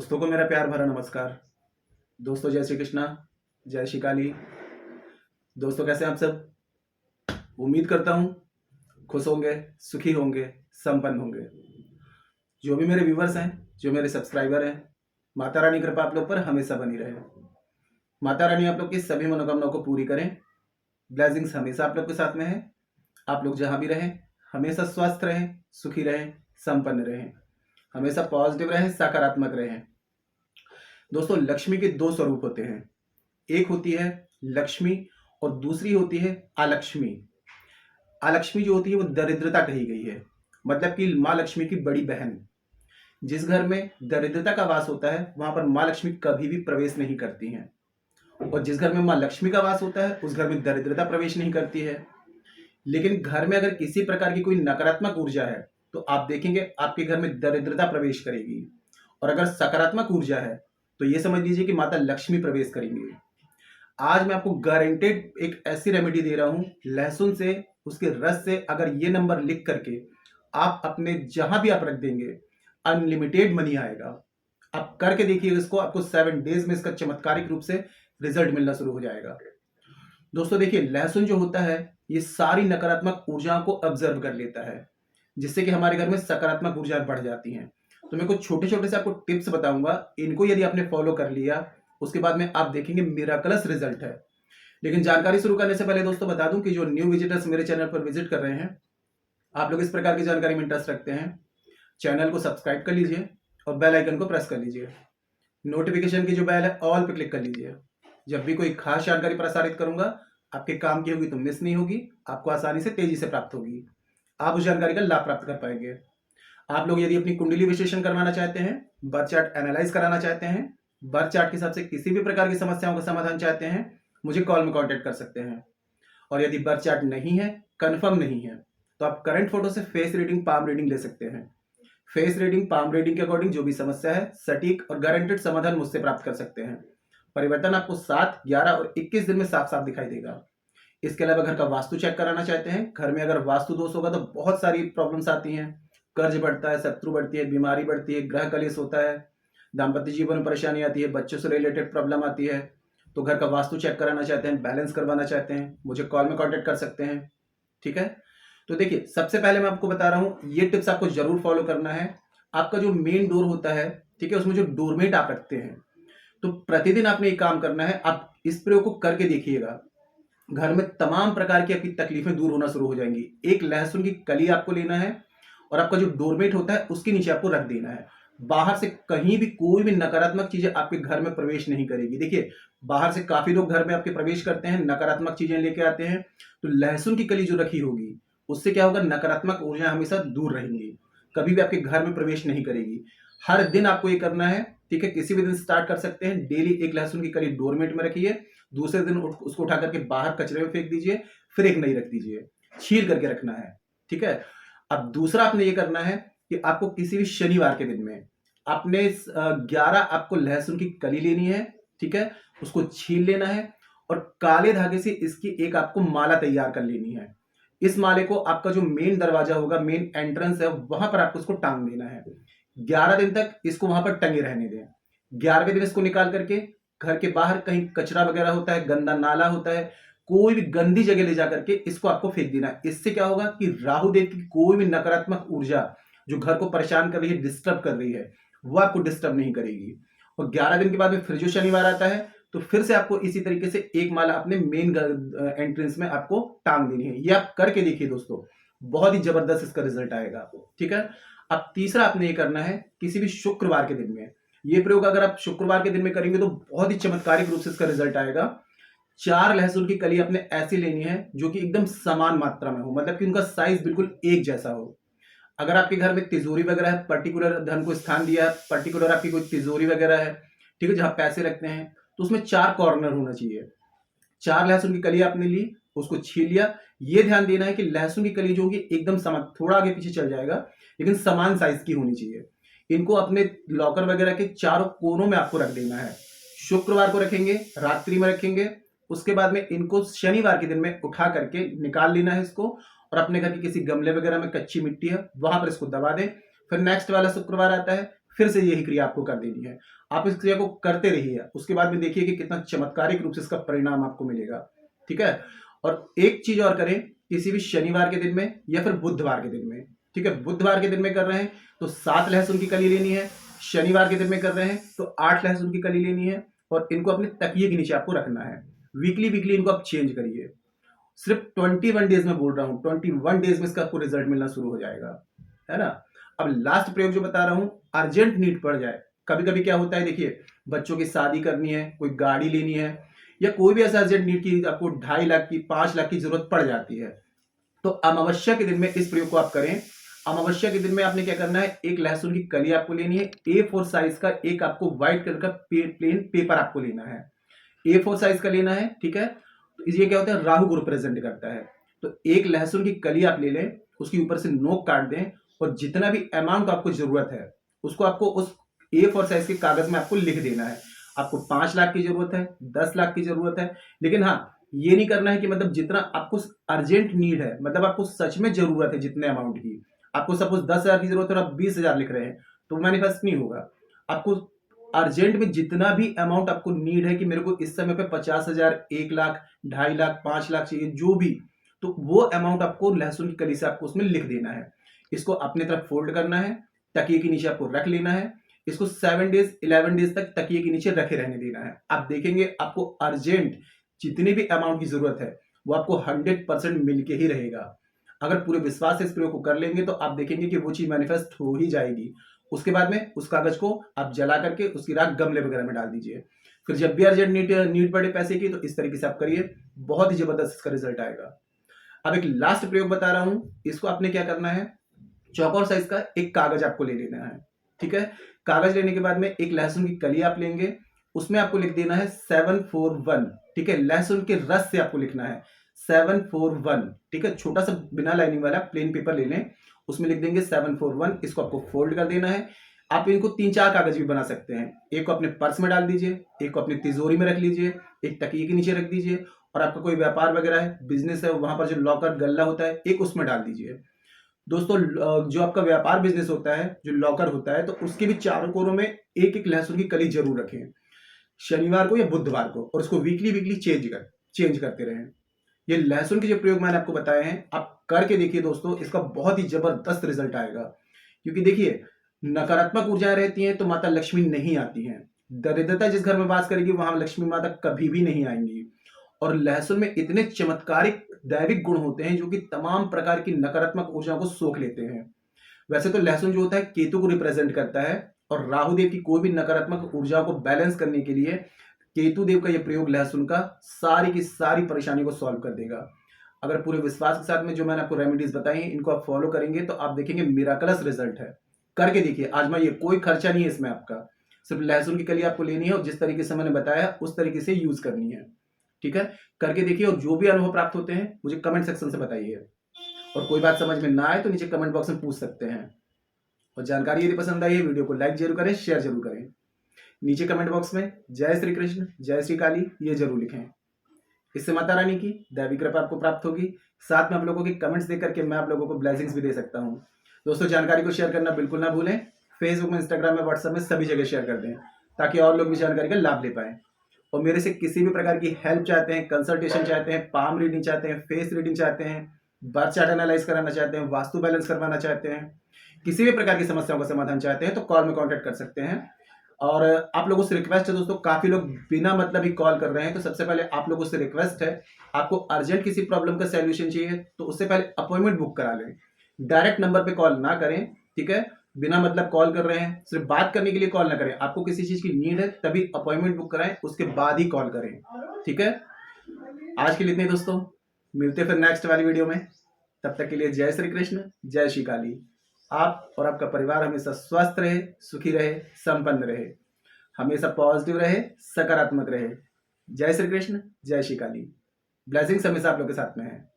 दोस्तों को मेरा प्यार भरा नमस्कार। दोस्तों जय श्री कृष्णा, जय श्री काली। दोस्तों कैसे हैं आप सब? उम्मीद करता हूँ खुश होंगे, सुखी होंगे, संपन्न होंगे। जो भी मेरे व्यूवर्स हैं, जो मेरे सब्सक्राइबर हैं, माता रानी कृपा आप लोग पर हमेशा बनी रहे। माता रानी आप लोग की सभी मनोकामनाओं को पूरी करें। ब्लेसिंग्स हमेशा आप लोग के साथ में है। आप लोग जहाँ भी रहें हमेशा स्वस्थ रहें, सुखी रहें, संपन्न रहें, हमेशा पॉजिटिव रहें, सकारात्मक रहें। दोस्तों लक्ष्मी के दो स्वरूप होते हैं, एक होती है लक्ष्मी और दूसरी होती है अलक्ष्मी। अलक्ष्मी जो होती है वो दरिद्रता कही गई है, मतलब कि माँ लक्ष्मी की बड़ी बहन। जिस घर में दरिद्रता का वास होता है वहां पर माँ लक्ष्मी कभी भी प्रवेश नहीं करती हैं, और जिस घर में माँ लक्ष्मी का वास होता है उस घर में दरिद्रता प्रवेश नहीं करती है। लेकिन घर में अगर किसी प्रकार की कोई नकारात्मक ऊर्जा है तो आप देखेंगे आपके घर में दरिद्रता प्रवेश करेगी, और अगर सकारात्मक ऊर्जा है तो ये समझ लीजिए कि माता लक्ष्मी प्रवेश करेंगी। आज मैं आपको गारंटेड एक ऐसी रेमेडी दे रहा हूं, लहसुन से, उसके रस से अगर ये नंबर लिख करके आप अपने जहां भी आप रख देंगे, अनलिमिटेड मनी आएगा। आप करके देखिए इसको, आपको 7 डेज में इसका चमत्कारिक रूप से रिजल्ट मिलना शुरू हो जाएगा। दोस्तों देखिए, लहसुन जो होता है ये सारी नकारात्मक ऊर्जाओं को ऑब्जर्व कर लेता है, जिससे कि हमारे घर में सकारात्मक ऊर्जाएं बढ़ जाती हैं। तो मैं कुछ छोटे छोटे से आपको टिप्स बताऊंगा, इनको यदि आपने फॉलो कर लिया उसके बाद में आप देखेंगे मिराकलस रिजल्ट है। लेकिन जानकारी शुरू करने से पहले दोस्तों बता दूं कि जो न्यू विजिटर्स मेरे चैनल पर विजिट कर रहे हैं, आप लोग इस प्रकार की जानकारी में इंटरेस्ट रखते हैं, चैनल को सब्सक्राइब कर लीजिए और बेल आइकन को प्रेस कर लीजिए। नोटिफिकेशन की जो बेल है ऑल पे क्लिक कर लीजिए। जब भी कोई खास जानकारी प्रसारित करूंगा आपके काम की होगी तो मिस नहीं होगी, आपको आसानी से तेजी से प्राप्त होगी, आप उस जानकारी का लाभ प्राप्त कर पाएंगे। आप लोग यदि अपनी कुंडली विश्लेषण करवाना चाहते हैं, बर्थ चार्ट एनालाइज कराना चाहते हैं, बर्थ चार्ट के हिसाब से किसी भी प्रकार की समस्याओं का समाधान चाहते हैं, मुझे कॉल में कांटेक्ट कर सकते हैं। और यदि बर्थ चार्ट नहीं है, कंफर्म नहीं है, तो आप करंट फोटो से फेस रीडिंग, पाम रीडिंग ले सकते हैं। फेस रीडिंग, पाम रीडिंग के अकॉर्डिंग जो भी समस्या है सटीक और गारंटेड समाधान मुझसे प्राप्त कर सकते हैं। परिवर्तन आपको 7, 11 और 21 दिन में साफ साफ दिखाई देगा। इसके अलावा घर का वास्तु चेक कराना चाहते हैं, घर में अगर वास्तु दोष होगा तो बहुत सारी प्रॉब्लम्स आती हैं। कर्ज बढ़ता है, शत्रु बढ़ती है, बीमारी बढ़ती है, ग्रह कलेश होता है, दाम्पत्य जीवन में परेशानी आती है, बच्चों से रिलेटेड प्रॉब्लम आती है। तो घर का वास्तु चेक कराना चाहते हैं, बैलेंस करवाना चाहते हैं, मुझे कॉल में कांटेक्ट कर सकते हैं। ठीक है, तो देखिए सबसे पहले मैं आपको बता रहा हूं, ये टिप्स आपको जरूर फॉलो करना है। आपका जो मेन डोर होता है, ठीक है, उसमें जो डोरमेट आप रखते हैं, तो प्रतिदिन आपने ये काम करना है। आप इस प्रयोग को करके देखिएगा, घर में तमाम प्रकार की आपकी तकलीफें दूर होना शुरू हो जाएंगी। एक लहसुन की कली आपको लेना है और आपका जो डोरमेट होता है उसके नीचे आपको रख देना है। बाहर से कहीं भी कोई भी नकारात्मक चीजें आपके घर में प्रवेश नहीं करेगी। देखिए, बाहर से काफी लोग घर में आपके प्रवेश करते हैं, नकारात्मक चीजें लेके आते हैं, तो लहसुन की कली जो रखी होगी उससे क्या होगा, नकारात्मक ऊर्जा हमेशा दूर रहेंगी, कभी भी आपके घर में प्रवेश नहीं करेगी। हर दिन आपको ये करना है, ठीक है, किसी भी दिन स्टार्ट कर सकते हैं। डेली एक लहसुन की कली डोरमेट में रखिए, दूसरे दिन उसको उठा करके बाहर कचरे में फेंक दीजिए, फिर एक नई रख दीजिए, छील करके रखना है। ठीक है, अब दूसरा आपने ये करना है कि आपको किसी भी शनिवार के दिन में आपने 11 आपको लहसुन की कली लेनी है, ठीक है, उसको छील लेना है और काले धागे से इसकी एक आपको माला तैयार कर लेनी है। इस माले को आपका जो मेन दरवाजा होगा, मेन एंट्रेंस है, वहां पर आपको उसको टांग देना है। 11 दिन तक इसको वहां पर टंगे रहने दें। 11वें दिन इसको निकाल करके घर के बाहर कहीं कचरा वगैरह होता है, गंदा नाला होता है, कोई भी गंदी जगह ले जाकर के इसको आपको फेंक देना है। इससे क्या होगा कि राहु देव की कोई भी नकारात्मक ऊर्जा जो घर को परेशान कर रही है, डिस्टर्ब कर रही है, वो आपको डिस्टर्ब नहीं करेगी। और 11 दिन के बाद में फिर जो शनिवार आता है तो फिर से आपको इसी तरीके से एक माला अपने मेन एंट्रेंस में आपको टांग देनी है। ये आप करके देखिए दोस्तों, बहुत ही जबरदस्त इसका रिजल्ट आएगा आपको। ठीक है, अब तीसरा आपने ये करना है, किसी भी शुक्रवार के दिन में ये प्रयोग अगर आप शुक्रवार के दिन में करेंगे तो बहुत ही चमत्कारिक रूप से इसका रिजल्ट आएगा। 4 लहसुन की कली अपने ऐसी लेनी है जो कि एकदम समान मात्रा में हो, मतलब कि उनका साइज बिल्कुल एक जैसा हो। अगर आपके घर में तिजोरी वगैरह है, पर्टिकुलर धन को स्थान दिया है, पर्टिकुलर आपकी कोई तिजोरी वगैरह है, ठीक है, जहां पैसे रखते हैं, तो उसमें 4 कॉर्नर होना चाहिए। 4 लहसुन की कली आपने ली, उसको छील लिया। ये ध्यान देना है कि लहसुन की कली जो होगी एकदम समान, थोड़ा आगे पीछे चल जाएगा लेकिन समान साइज की होनी चाहिए। इनको अपने लॉकर वगैरह के चारों कोनों में आपको रख देना है। शुक्रवार को रखेंगे, रात्रि में रखेंगे, उसके बाद में इनको शनिवार के दिन में उठा करके निकाल लेना है इसको, और अपने घर के किसी गमले वगैरह में, कच्ची मिट्टी है वहां पर इसको दबा दें। फिर नेक्स्ट वाला शुक्रवार आता है, फिर से यही क्रिया आपको कर देनी है। आप इस क्रिया को करते रहिए, उसके बाद में देखिए कि कितना चमत्कारिक रूप से इसका परिणाम आपको मिलेगा। ठीक है, और एक चीज और करें, किसी भी शनिवार के दिन में या फिर बुधवार के दिन में, ठीक है, बुधवार के दिन में कर रहे हैं तो 7 लहसुन की कली लेनी है, शनिवार के दिन में कर रहे हैं तो 8 लहसुन की कली लेनी है, और इनको अपने तकिए के नीचे आपको रखना है। वीकली वीकली इनको आप चेंज करिए। सिर्फ 21 डेज में बोल रहा हूं, 21 डेज में इसका आपको रिजल्ट मिलना शुरू हो जाएगा, है ना। अब लास्ट प्रयोग जो बता रहा हूं, अर्जेंट नीड पड़ जाए, कभी कभी क्या होता है, देखिए बच्चों की शादी करनी है, कोई गाड़ी लेनी है, या कोई भी ऐसा अर्जेंट नीड की आपको 2.5 लाख की 5 लाख की जरूरत पड़ जाती है, तो अमावस्या के दिन में इस प्रयोग को आप करें। अमावस्या के दिन में आपने क्या करना है, एक लहसुन की कली आपको लेनी है, A4 साइज का एक आपको व्हाइट कलर का प्लेन पेपर आपको लेना है, A4 साइज का लेना है। ठीक है, तो ये क्या होता है, राहु को रिप्रेजेंट करता है। तो एक लहसुन की कली आप ले लें, उसके ऊपर से नोक काट दें, और जितना भी अमाउंट आपको जरूरत है उसको आपको उस A4 साइज के कागज में आपको लिख देना है। आपको 5 लाख की जरूरत है, 10 लाख की जरूरत है, लेकिन हाँ ये नहीं करना है कि मतलब जितना आपको अर्जेंट नीड है, मतलब आपको सच में जरूरत है जितने अमाउंट की, आपको सपोज 10,000 की जरूरत है और आप 20,000 लिख रहे हैं तो मैनिफेस्ट नहीं होगा। आपको अर्जेंट में जितना भी अमाउंट आपको नीड है कि मेरे को इस समय पे 50,000, 1 लाख, 2.5 लाख, 5 लाख चाहिए, जो भी, तो वो अमाउंट आपको लहसुन की कली से आपको उसमें लिख देना है। इसको अपने तरफ फोल्ड करना है, तकिए के नीचे आपको रख लेना है, इसको 7 डेज 11 डेज तक तकिए के नीचे रखे रहने देना है। आप देखेंगे आपको अर्जेंट जितनी भी अमाउंट की जरूरत है वो आपको 100% मिलके ही रहेगा। अगर पूरे विश्वास से इस प्रयोग को कर लेंगे तो आप देखेंगे कि वो चीज मैनिफेस्ट हो ही जाएगी। उसके बाद में उस कागज को आप जला करके उसकी राख गमले वगैरह में डाल दीजिए। फिर जब भी अर्जेंट नीड पड़े पैसे की तो इस तरीके से आप करिए, बहुत ही जबरदस्त इसका रिजल्ट आएगा। अब एक लास्ट प्रयोग बता रहा हूं, इसको आपने क्या करना है, चौकोर साइज का एक कागज आपको ले लेना है। ठीक है, कागज लेने के बाद में एक लहसुन की कली आप लेंगे, उसमें आपको लिख देना है 741। ठीक है, लहसुन के रस से आपको लिखना है 741। ठीक है, छोटा सा बिना लाइनिंग वाला प्लेन पेपर ले लें, उसमें लिख देंगे 741। इसको आपको फोल्ड कर देना है। आप इनको 3-4 कागज भी बना सकते हैं, एक को अपने पर्स में डाल दीजिए, एक को अपनी तिजोरी में रख लीजिए, एक तकिए के नीचे रख दीजिए, और आपका कोई व्यापार वगैरह है, बिजनेस है, वहां पर जो लॉकर गल्ला होता है एक उसमें डाल दीजिए। दोस्तों जो आपका व्यापार बिजनेस होता है, जो लॉकर होता है, तो उसके भी चारों कोनों में एक एक लहसुन की कली जरूर रखें, शनिवार को या बुधवार को, और उसको वीकली वीकली चेंज करते रहें। ये लहसुन के जो प्रयोग मैंने आपको बताए हैं आप करके देखिए दोस्तों, इसका बहुत ही जबरदस्त रिजल्ट आएगा। क्योंकि देखिए नकारात्मक ऊर्जाएं रहती हैं तो माता लक्ष्मी नहीं आती हैं, दरिद्रता जिस घर में वास करेगी वहां लक्ष्मी माता कभी भी नहीं आएंगी। और लहसुन में इतने चमत्कारिक दैविक गुण होते हैं जो कि तमाम प्रकार की नकारात्मक ऊर्जाओं को सोख लेते हैं। वैसे तो लहसुन जो होता है केतु को रिप्रेजेंट करता है, और राहु देव की कोई भी नकारात्मक ऊर्जाओं को बैलेंस करने के लिए केतु देव का यह प्रयोग लहसुन का सारी की सारी परेशानी को सॉल्व कर देगा। अगर पूरे विश्वास के साथ में जो मैंने आपको रेमेडीज बताई हैं इनको आप फॉलो करेंगे तो आप देखेंगे मिराकलस रिजल्ट है। करके देखिए, आजमाइए, कोई खर्चा नहीं है इसमें आपका, सिर्फ लहसुन की कली आपको लेनी है और जिस तरीके से मैंने बताया उस तरीके से यूज करनी है। ठीक है, करके देखिए, और जो भी अनुभव प्राप्त होते हैं मुझे कमेंट सेक्शन से बताइए, और कोई बात समझ में ना आए तो नीचे कमेंट बॉक्स में पूछ सकते हैं। और जानकारी यदि पसंद आई है वीडियो को लाइक जरूर करें, शेयर जरूर करें। नीचे कमेंट बॉक्स में जय श्री कृष्ण, जय श्री काली ये जरूर लिखें। इससे माता रानी की दैवी कृपा आपको प्राप्त होगी। साथ में आप लोगों की कमेंट्स देकर के मैं आप लोगों को ब्लेसिंग्स भी दे सकता हूं। दोस्तों जानकारी को शेयर करना बिल्कुल ना भूलें, फेसबुक में, इंस्टाग्राम में, व्हाट्सएप में सभी जगह शेयर कर दें ताकि और लोग भी जानकारी का लाभ ले पाएं। और मेरे से किसी भी प्रकार की हेल्प चाहते हैं, कंसल्टेशन चाहते हैं, पाम रीडिंग चाहते हैं, फेस रीडिंग चाहते हैं, बर्थ चार्ट एनालाइज कराना चाहते हैं, वास्तु बैलेंस करवाना चाहते हैं, किसी भी प्रकार की समस्याओं का समाधान चाहते हैं तो कॉल में कांटेक्ट कर सकते हैं। और आप लोगों से रिक्वेस्ट है दोस्तों, काफी लोग बिना मतलब ही कॉल कर रहे हैं, तो सबसे पहले आप लोगों से रिक्वेस्ट है, आपको अर्जेंट किसी प्रॉब्लम का सॉल्यूशन चाहिए तो उससे पहले अपॉइंटमेंट बुक करा लें। डायरेक्ट नंबर पे कॉल ना करें, ठीक है, बिना मतलब कॉल कर रहे हैं, सिर्फ बात करने के लिए कॉल ना करें। आपको किसी चीज की नीड है तभी अपॉइंटमेंट बुक कराएं, उसके बाद ही कॉल करें। ठीक है, आज के लिए इतने दोस्तों, मिलते फिर नेक्स्ट वाली वीडियो में। तब तक के लिए जय श्री कृष्ण, जय श्री काली। आप और आपका परिवार हमेशा स्वस्थ रहे, सुखी रहे, संपन्न रहे, हमेशा पॉजिटिव रहे, सकारात्मक रहे। जय श्री कृष्ण, जय श्री काली। ब्लेसिंग्स हमेशा आप लोग के साथ में है।